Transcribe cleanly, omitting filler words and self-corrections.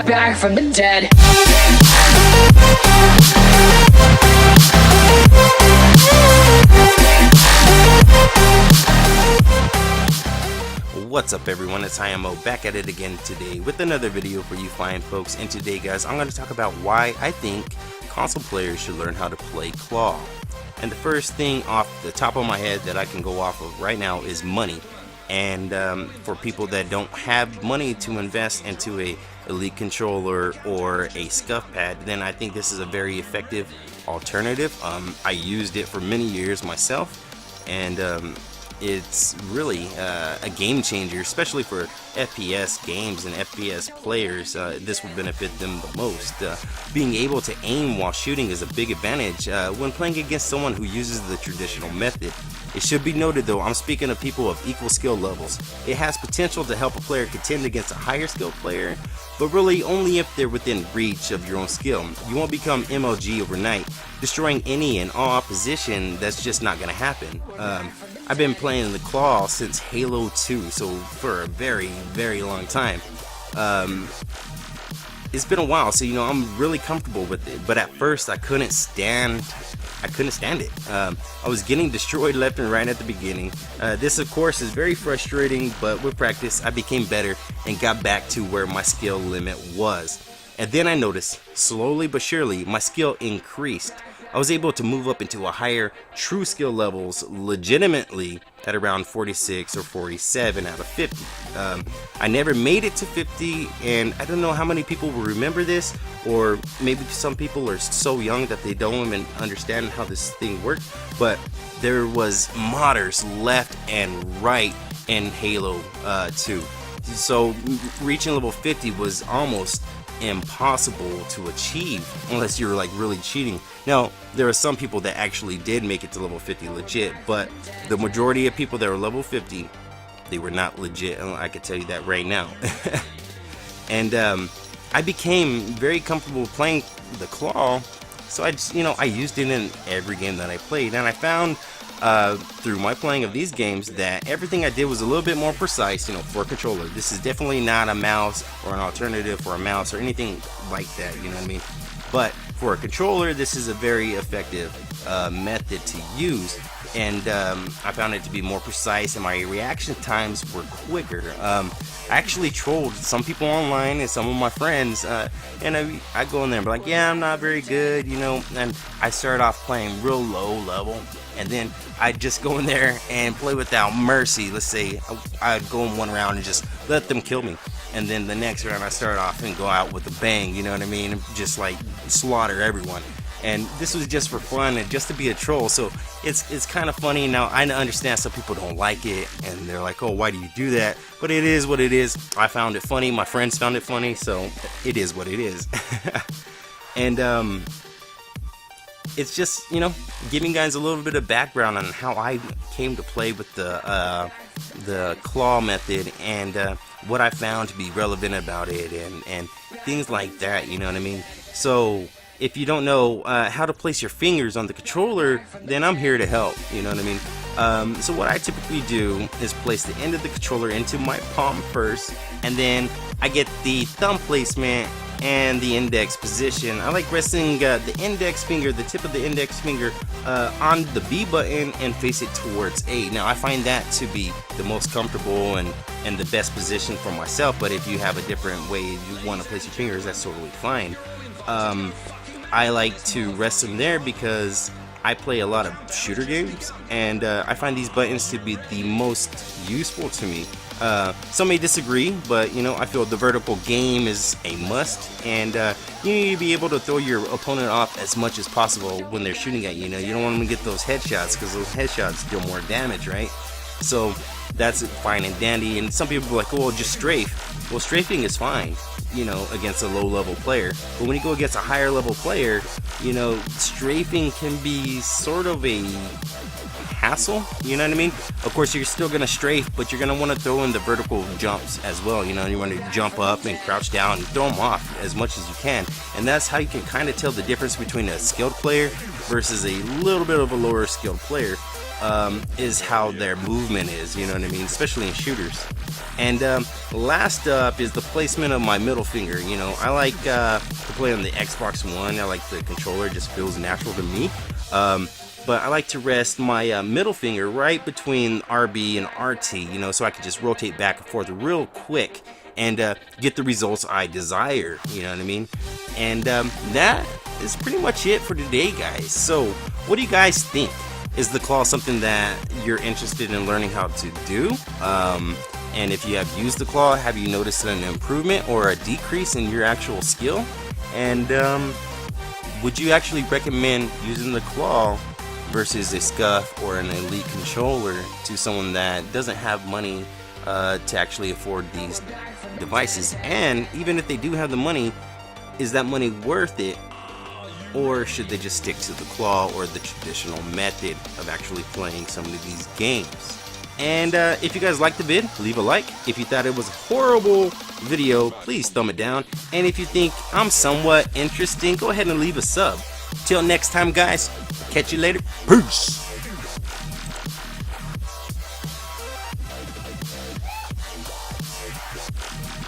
back from the dead. What's up everyone, it's Im Mo back at it again today with another video for you fine folks. And today guys, I'm going to talk about why I think console players should learn how to play claw. And the first thing off the top of my head that I can go off of right now is money. And for people that don't have money to invest into a elite controller or a scuff pad, then I think this is a very effective alternative. I used it for many years myself, and it's really a game changer, especially for FPS games and FPS players. This will benefit them the most. Being able to aim while shooting is a big advantage when playing against someone who uses the traditional method. It should be noted though, I'm speaking of people of equal skill levels. It has potential to help a player contend against a higher skilled player, but really only if they're within reach of your own skill. You won't become MLG overnight, destroying any and all opposition. That's just not going to happen. I've been playing the claw since Halo 2, so for a very, very long time. It's been a while, so I'm really comfortable with it. But at first, I couldn't stand it. I was getting destroyed left and right at the beginning. This, of course, is very frustrating, but with practice, I became better and got back to where my skill limit was. And then I noticed, slowly but surely, my skill increased. I was able to move up into a higher true skill levels legitimately at around 46 or 47 out of 50. I never made it to 50, and I don't know how many people will remember this, or maybe some people are so young that they don't even understand how this thing works, but there was modders left and right in Halo 2. So reaching level 50 was almost impossible to achieve unless you were like really cheating. Now there are some people that actually did make it to level 50 legit, but the majority of people that were level 50, they were not legit. I can tell you that right now. And I became very comfortable playing the claw, so I just, I used it in every game that I played, and I found through my playing of these games that everything I did was a little bit more precise, for a controller. This is definitely not a mouse or an alternative for a mouse or anything like that, you know what I mean? But for a controller, this is a very effective method to use, and I found it to be more precise, and my reaction times were quicker. I actually trolled some people online and some of my friends, and I go in there and be like, yeah, I'm not very good, and I start off playing real low level, and then I just go in there and play without mercy. Let's say I'd go in one round and just let them kill me, and then the next round I start off and go out with a bang, you know what I mean, just like slaughter everyone. And this was just for fun and just to be a troll, so it's kind of funny. Now I understand some people don't like it and they're like, oh, why do you do that? But it is what it is. I found it funny, my friends found it funny, so it is what it is. And it's just, giving guys a little bit of background on how I came to play with the claw method, and what I found to be relevant about it, and things like that, you know what I mean? So if you don't know how to place your fingers on the controller, then I'm here to help, you know what I mean? So what I typically do is place the end of the controller into my palm first, and then I get the thumb placement and the index position. I like resting the index finger, the tip of the index finger, on the B button and face it towards A. Now I find that to be the most comfortable and the best position for myself, but if you have a different way you want to place your fingers, that's totally fine. I like to rest them there because I play a lot of shooter games, and I find these buttons to be the most useful to me. Some may disagree, but I feel the vertical game is a must, and you need to be able to throw your opponent off as much as possible when they're shooting at you. You don't want them to get those headshots, because those headshots deal more damage, right? So that's fine and dandy, and some people are like, oh, well, just strafe. Well, strafing is fine, against a low level player, but when you go against a higher level player, strafing can be sort of a hassle, you know what I mean? Of course, you're still gonna strafe, but you're gonna want to throw in the vertical jumps as well. You want to jump up and crouch down and throw them off as much as you can, and that's how you can kind of tell the difference between a skilled player versus a little bit of a lower skilled player. is how their movement is, you know what I mean, especially in shooters. And last up is the placement of my middle finger. You know, I like to play on the Xbox One. I like the controller, it just feels natural to me. But I like to rest my middle finger right between RB and RT, you know, so I can just rotate back and forth real quick and get the results I desire, you know what I mean? And that is pretty much it for today, guys. So what do you guys think? Is the claw something that you're interested in learning how to do? And if you have used the claw, have you noticed an improvement or a decrease in your actual skill? And would you actually recommend using the claw versus a scuff or an elite controller to someone that doesn't have money to actually afford these devices? And even if they do have the money, is that money worth it? Or should they just stick to the claw or the traditional method of actually playing some of these games? And if you guys liked the vid, leave a like. If you thought it was a horrible video, please thumb it down. And if you think I'm somewhat interesting, go ahead and leave a sub. Till next time, guys, catch you later. Peace.